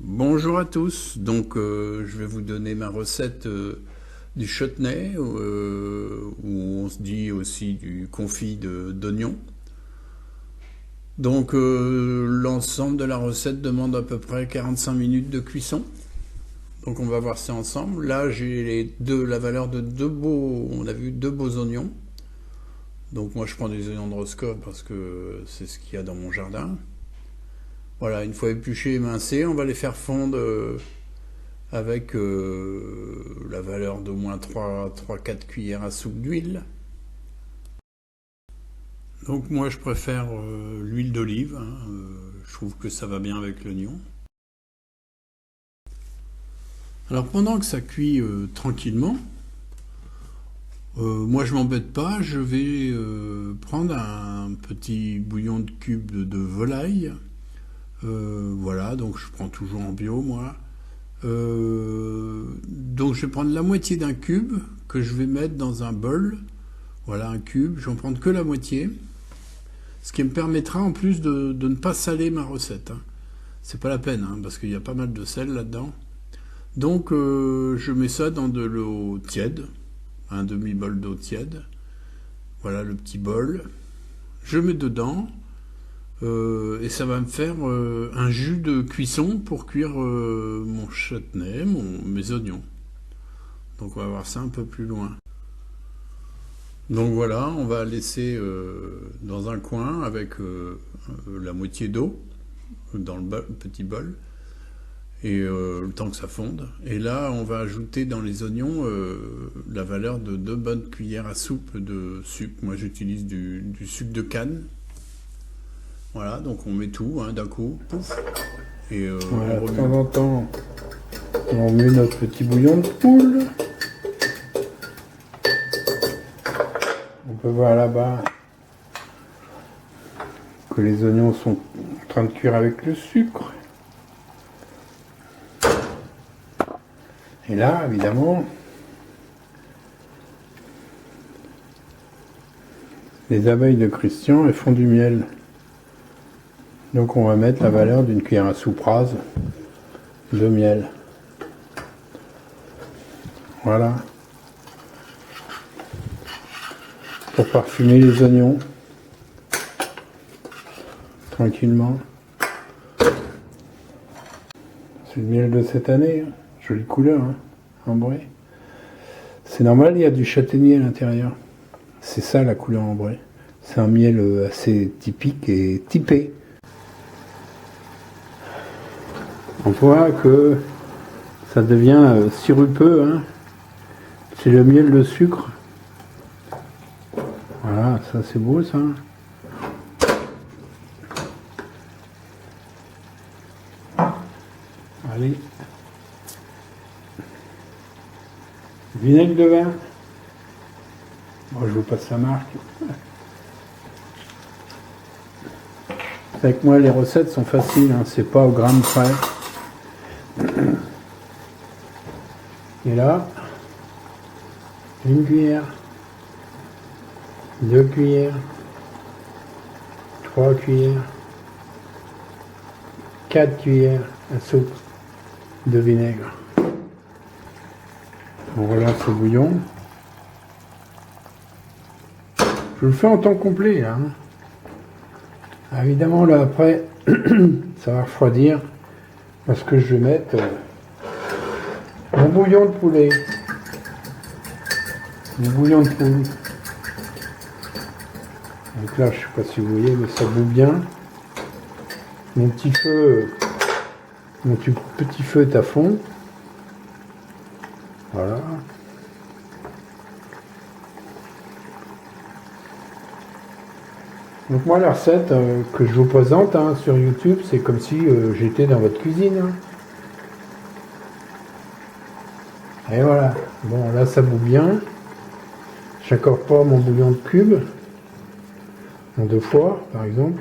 Bonjour à tous, donc je vais vous donner ma recette du chutney, où on se dit aussi du confit d'oignon. Donc l'ensemble de la recette demande à peu près 45 minutes de cuisson. Donc on va voir ça ensemble. Là j'ai la valeur de on a vu deux beaux oignons. Donc moi je prends des oignons de Roscoe parce que c'est ce qu'il y a dans mon jardin. Voilà, une fois épluchés et émincés, on va les faire fondre avec la valeur d'au moins 3-4 cuillères à soupe d'huile. Donc moi je préfère l'huile d'olive, hein, je trouve que ça va bien avec l'oignon. Alors pendant que ça cuit tranquillement, moi je m'embête pas, je vais prendre un petit bouillon de cube de volaille. Voilà, donc je prends toujours en bio moi. Donc je vais prendre la moitié d'un cube que je vais mettre dans un bol. Voilà un cube, je vais en prendre que la moitié. Ce qui me permettra en plus de ne pas saler ma recette, hein. C'est pas la peine, hein, parce qu'il y a pas mal de sel là-dedans. Donc je mets ça dans de l'eau tiède, un demi-bol d'eau tiède. Voilà le petit bol. Je mets dedans et ça va me faire un jus de cuisson pour cuire mon chutney, mes oignons. Donc on va voir ça un peu plus loin. Donc voilà, on va laisser dans un coin avec la moitié d'eau dans le petit bol et le temps que ça fonde. Et là, on va ajouter dans les oignons la valeur de 2 bonnes cuillères à soupe de sucre. Moi, j'utilise du sucre de canne. Voilà, donc on met tout hein, d'un coup, pouf, et Voilà, on de remue. temps en temps, on met notre petit bouillon de poule. On peut voir là-bas que les oignons sont en train de cuire avec le sucre. Et là, évidemment, les abeilles de Christian, elles font du miel. Donc on va mettre la valeur d'une cuillère à soupe rase de miel. Voilà. Pour parfumer les oignons. Tranquillement. C'est le miel de cette année. Hein. Jolie couleur, hein, ambrée. C'est normal, il y a du châtaignier à l'intérieur. C'est ça la couleur ambrée. C'est un miel assez typique et typé. On voit que ça devient sirupeux, hein. C'est le miel de sucre. Voilà, ça c'est beau ça. Allez. Vinaigre de vin. Bon, je vous passe la marque. Avec moi, les recettes sont faciles, hein, c'est pas au gramme près. Et là, une cuillère, 2 cuillères, 3 cuillères, 4 cuillères à soupe de vinaigre. On relance le bouillon. Je le fais en temps complet là. Hein. Évidemment là après, ça va refroidir parce que je vais mettre mon bouillon de poulet. Mon bouillon de poule. Donc là, je ne sais pas si vous voyez, mais ça bout bien. Mon petit feu est à fond. Voilà. Donc moi, la recette que je vous présente hein, sur YouTube, c'est comme si j'étais dans votre cuisine. Hein. Et voilà. Bon, là, ça bout bien. J'incorpore mon bouillon de cube. En 2 fois, par exemple.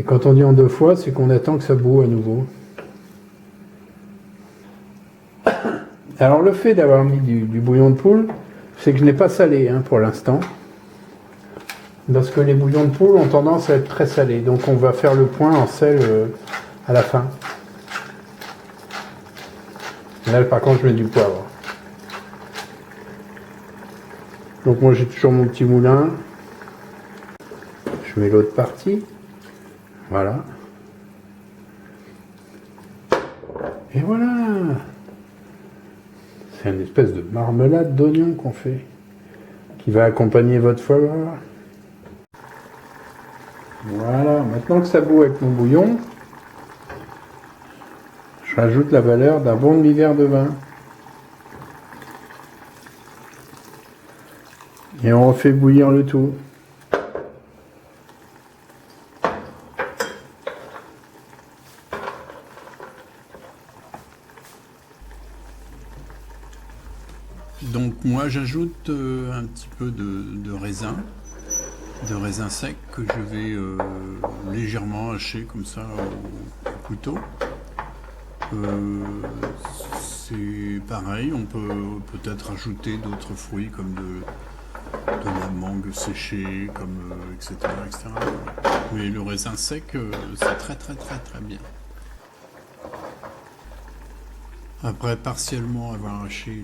Et quand on dit en 2 fois, c'est qu'on attend que ça boue à nouveau. Alors le fait d'avoir mis du bouillon de poule, c'est que je n'ai pas salé hein, pour l'instant. Parce que les bouillons de poule ont tendance à être très salés. Donc on va faire le point en sel à la fin. Là par contre je mets du poivre. Donc moi j'ai toujours mon petit moulin. Je mets l'autre partie. Voilà. Et voilà. C'est une espèce de marmelade d'oignon qu'on fait. Qui va accompagner votre foie gras. Voilà. Maintenant que ça bout avec mon bouillon, je rajoute la valeur d'un bon demi-verre de vin. Et on refait bouillir le tout. Donc moi j'ajoute un petit peu de raisin sec que je vais légèrement hacher comme ça au couteau. C'est pareil, on peut peut-être ajouter d'autres fruits comme de la mangue séchée, comme etc., etc. Mais le raisin sec, c'est très bien. Après partiellement avoir haché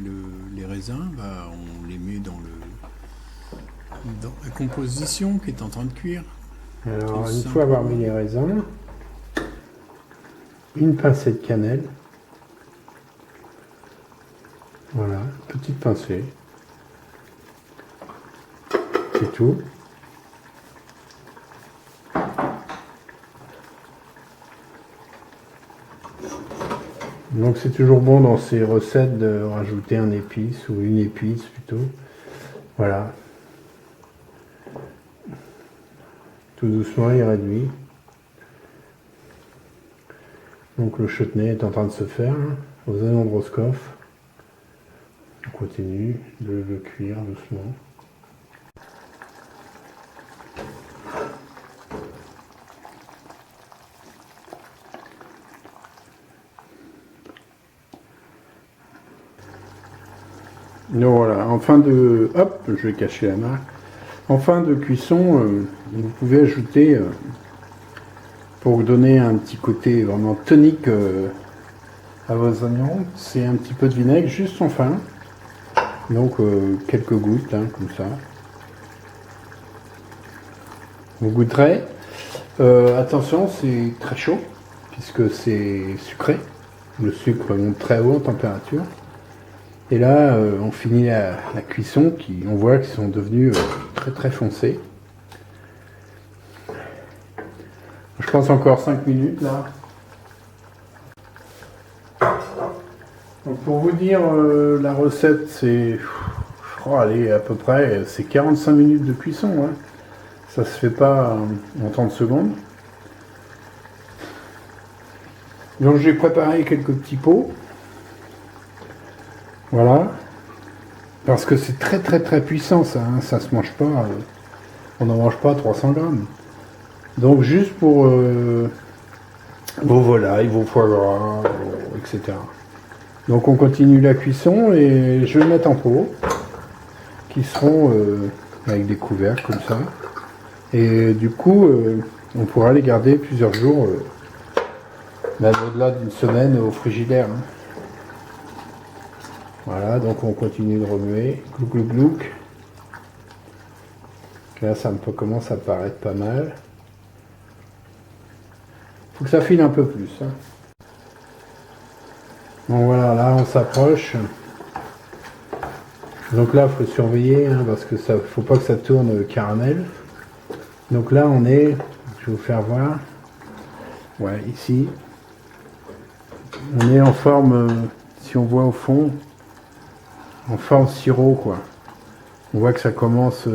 les raisins, bah, on les met dans la composition qui est en train de cuire. Alors une fois avoir mis les raisins, une pincée de cannelle. Voilà, petite pincée. C'est tout. Donc c'est toujours bon dans ces recettes de rajouter un épice ou une épice plutôt. Voilà. Tout doucement il réduit. Donc le chutney est en train de se faire aux oignons de Roscoff. On continue de le cuire doucement. Donc voilà, en fin de... Hop, je vais cacher la marque. En fin de cuisson, vous pouvez ajouter, pour donner un petit côté vraiment tonique à vos oignons, c'est un petit peu de vinaigre, juste en fin. Donc quelques gouttes, hein, comme ça. Vous goûterez. Attention, c'est très chaud, puisque c'est sucré. Le sucre monte très haut en température. Et là, on finit la cuisson, on voit qu'ils sont devenus très foncés. Je pense encore 5 minutes là. Donc pour vous dire, la recette, c'est, je crois, allez, à peu près, c'est 45 minutes de cuisson. Hein. Ça se fait pas en 30 secondes. Donc j'ai préparé quelques petits pots. Voilà, parce que c'est très puissant ça, hein. Ça se mange pas, on n'en mange pas 300 grammes. Donc juste pour vos volailles, vos foie gras, etc. Donc on continue la cuisson et je vais le mettre en pot, qui seront avec des couvercles comme ça. Et du coup, on pourra les garder plusieurs jours, même au-delà d'une semaine au frigidaire. Hein. Voilà, donc on continue de remuer. Glouc, glouc, glouc. Là, ça commence à paraître pas mal. Faut que ça file un peu plus. Hein. Bon voilà, là on s'approche. Donc là, il faut surveiller, hein, parce que ça, faut pas que ça tourne caramel. Donc là, on est, je vais vous faire voir. Ouais, ici. On est en forme, si on voit au fond, en forme sirop quoi. On voit que ça commence,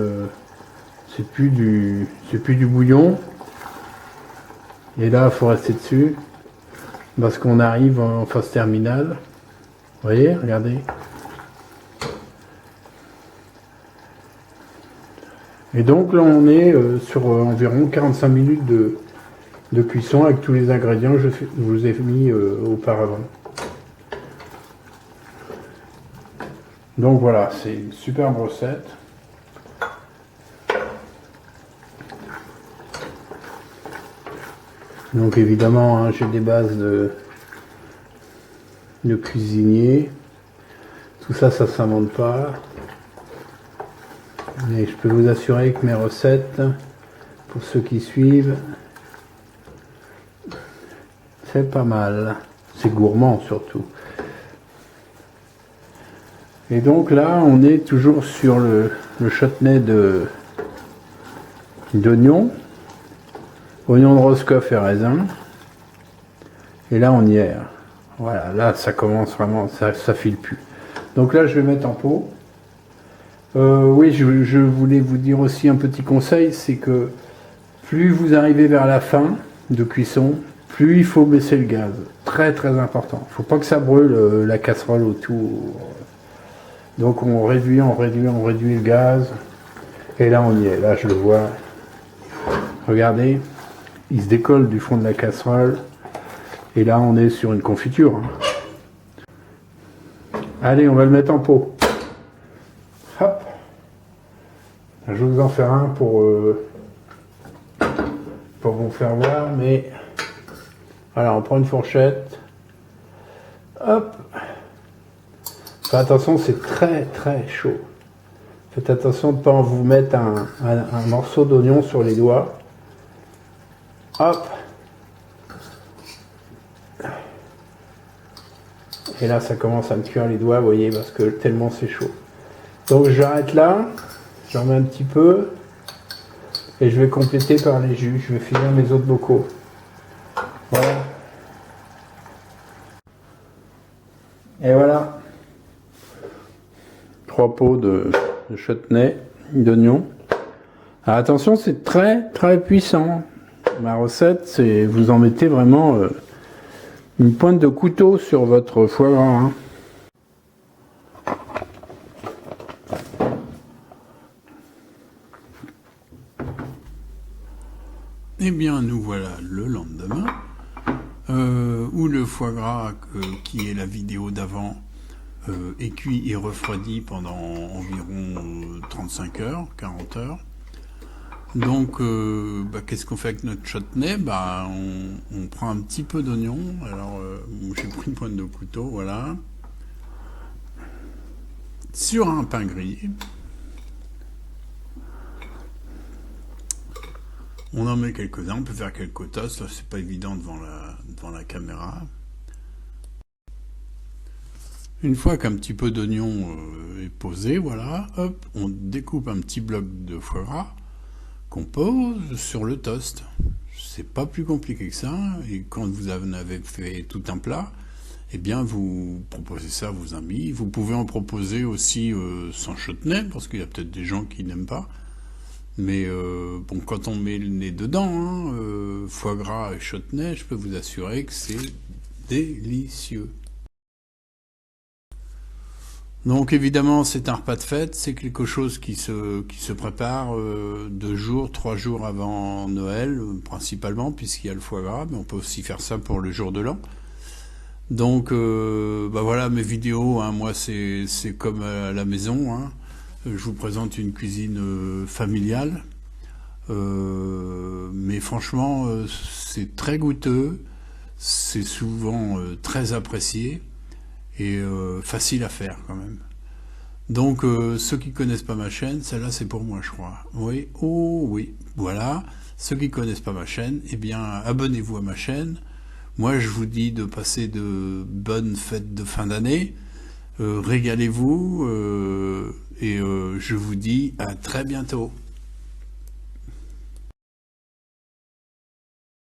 c'est plus du bouillon. Et là, il faut rester dessus parce qu'on arrive en phase terminale. Vous voyez, regardez. Et donc là, on est sur environ 45 minutes de cuisson avec tous les ingrédients que je vous ai mis auparavant. Donc voilà, c'est une superbe recette. Donc évidemment, hein, j'ai des bases de cuisinier. Tout ça, ça s'invente pas. Mais je peux vous assurer que mes recettes, pour ceux qui suivent, c'est pas mal. C'est gourmand surtout. Et donc là, on est toujours sur le chutney d'oignon, oignon de Roscoff et raisin. Et là, on y est. Voilà, là, ça commence vraiment, ça file plus. Donc là, je vais mettre en pot. Oui, je voulais vous dire aussi un petit conseil, c'est que plus vous arrivez vers la fin de cuisson, plus il faut baisser le gaz. Très très important. Il ne faut pas que ça brûle la casserole autour. Donc on réduit le gaz. Et là on y est. Là je le vois. Regardez, il se décolle du fond de la casserole. Et là on est sur une confiture. Allez, on va le mettre en pot. Hop. Je vais vous en faire un pour vous faire voir, mais voilà, on prend une fourchette. Hop. Faites attention, c'est très très chaud. Faites attention de ne pas vous mettre un morceau d'oignon sur les doigts. Hop. Et là, ça commence à me cuire les doigts, vous voyez, parce que tellement c'est chaud. Donc j'arrête là, j'en mets un petit peu, et je vais compléter par les jus. Je vais finir mes autres bocaux. Voilà. Et voilà. 3 pots de chutney, d'oignon. Alors attention, c'est très très puissant. Ma recette, c'est vous en mettez vraiment une pointe de couteau sur votre foie gras. Hein. Eh bien, nous voilà le lendemain, où le foie gras, qui est la vidéo d'avant, est cuit et refroidi pendant environ 35 heures, 40 heures. Donc, qu'est-ce qu'on fait avec notre chutney? On prend un petit peu d'oignon. Alors, j'ai pris une pointe de couteau, voilà. Sur un pain grillé. On en met quelques-uns, on peut faire quelques toasts, là c'est pas évident devant la caméra. Une fois qu'un petit peu d'oignon est posé, voilà, hop, on découpe un petit bloc de foie gras qu'on pose sur le toast. C'est pas plus compliqué que ça, et quand vous en avez fait tout un plat, eh bien vous proposez ça à vos amis. Vous pouvez en proposer aussi sans chutney, parce qu'il y a peut-être des gens qui n'aiment pas. Mais bon, quand on met le nez dedans, hein, foie gras et chutney, je peux vous assurer que c'est délicieux. Donc évidemment, c'est un repas de fête, c'est quelque chose qui se prépare 2 jours, 3 jours avant Noël, principalement, puisqu'il y a le foie gras, mais on peut aussi faire ça pour le jour de l'an. Donc voilà, mes vidéos, hein, moi c'est comme à la maison, hein. Je vous présente une cuisine familiale, mais franchement, c'est très goûteux, c'est souvent très apprécié et facile à faire quand même. Donc, ceux qui connaissent pas ma chaîne, celle-là c'est pour moi, je crois. Oui, oh oui, voilà. Ceux qui connaissent pas ma chaîne, eh bien, abonnez-vous à ma chaîne. Moi, je vous dis de passer de bonnes fêtes de fin d'année. Régalez-vous et je vous dis à très bientôt.